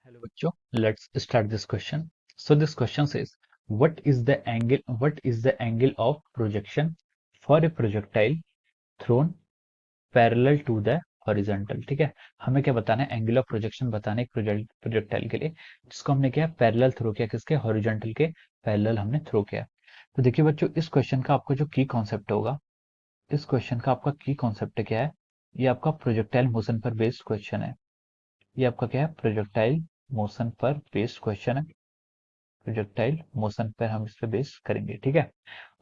Hello, bachcho. Let's start this question. So this question says, what is the angle of projection for a projectile thrown parallel to the horizontal? ठीक है, हमें क्या बताना है? Angle of projection बताना है एक प्रोजेक्टाइल के लिए जिसको हमने क्या पैरेलल थ्रो किया, किसके? हॉरिजॉन्टल के पैरेलल हमने थ्रो किया। तो देखिए बच्चों, इस क्वेश्चन का आपका जो की कॉन्सेप्ट होगा, इस क्वेश्चन का आपका की कॉन्सेप्ट क्या है? ये आपका प्रोजेक्टाइल मोशन पर बेस्ड क्वेश्चन है। ये आपका क्या है? प्रोजेक्टाइल मोशन पर बेस्ड क्वेश्चन है। प्रोजेक्टाइल मोशन पर हम इस पे बेस करेंगे, ठीक है।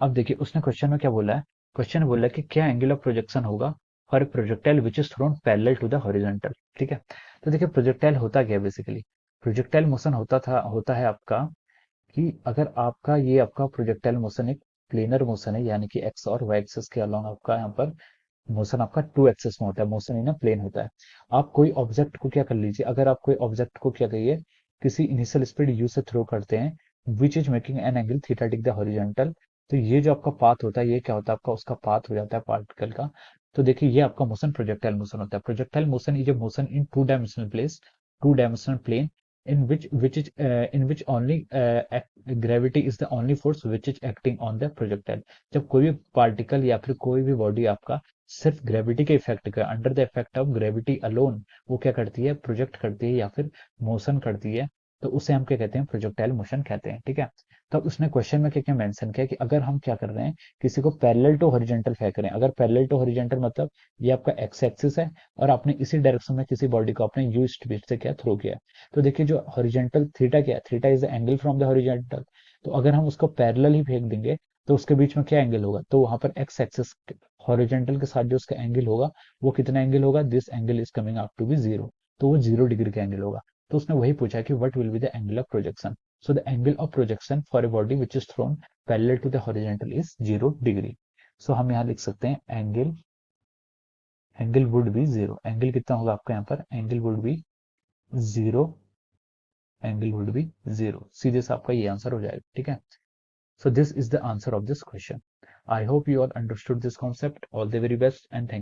अब देखिए उसने क्वेश्चन में क्या बोला है। क्वेश्चन में बोला है कि क्या एंगल ऑफ प्रोजेक्शन होगा for projectile which is thrown parallel to the horizontal, ठीक है। तो देखिए प्रोजेक्टाइल होता क्या है बेसिकली? प्रोजेक्टाइल मोशन होता है आपका कि अगर आपका ये आपका प्रोजेक्टाइल मोशन एक प्लेनर मोशन है, यानी कि एक्स और वाई एक्सिस के अलोंग आपका यहाँ पर मोशन आपका टू एक्सिस में होता है, मोशन इन अ प्लेन होता है। आप कोई ऑब्जेक्ट को क्या कर लीजिए, अगर आप कोई ऑब्जेक्ट को क्या कहिए, किसी इनिशियल स्पीड यू से थ्रो करते हैं which is making an angle theta tick the horizontal, तो ये जो आपका पाथ होता है, ये क्या होता है? आपका उसका पाथ हो जाता है पार्टिकल का। तो देखिए ये आपका मोशन प्रोजेक्टाइल मोशन होता है। Projectile motion is a motion in two dimensional place, two dimensional plane, in which only gravity is the only force which is acting on the projectile। जब कोई भी पार्टिकल या फिर कोई भी बॉडी आपका सिर्फ ग्रेविटी के इफेक्ट का, under the effect of gravity alone, वो क्या करती है? प्रोजेक्ट करती है या फिर मोशन करती है, तो उसे हम क्या कहते हैं? प्रोजेक्टाइल मोशन कहते हैं, ठीक है। तो अब उसने क्वेश्चन में क्या क्या मेंशन किया कि अगर हम क्या कर रहे हैं, किसी को पैरेलल टू हॉरिजॉन्टल फेंक रहे हैं। अगर पैरेलल टू हॉरिजॉन्टल मतलब ये आपका एक्स एक्सिस है और आपने इसी डायरेक्शन में किसी बॉडी को आपने यू स्पीड से क्या थ्रो किया। तो देखिए जो हॉरिजॉन्टल थीटा क्या है? Theta is the angle from the horizontal. तो अगर हम उसको पैरेलल ही फेंक देंगे तो उसके बीच में क्या एंगल होगा? तो वहां पर एक्स एक्सिस हॉरिजॉन्टल के साथ जो उसका एंगल होगा, वो कितना एंगल होगा? This angle is coming up to be zero. तो वो 0 डिग्री का एंगल होगा। तो उसने वही पूछा कि what will be the angle of projection. So the angle of projection for a body which is thrown parallel to the horizontal is 0 degree. So हम यहाँ लिख सकते हैं angle, angle would be zero. Angle कितना होगा आपका यहाँ पर? Angle would be zero. Angle would be zero. सीधे से आपका ये आंसर हो जाएगा, ठीक है। So this is the answer of this question. I hope you all understood this concept. All the very best and thank you.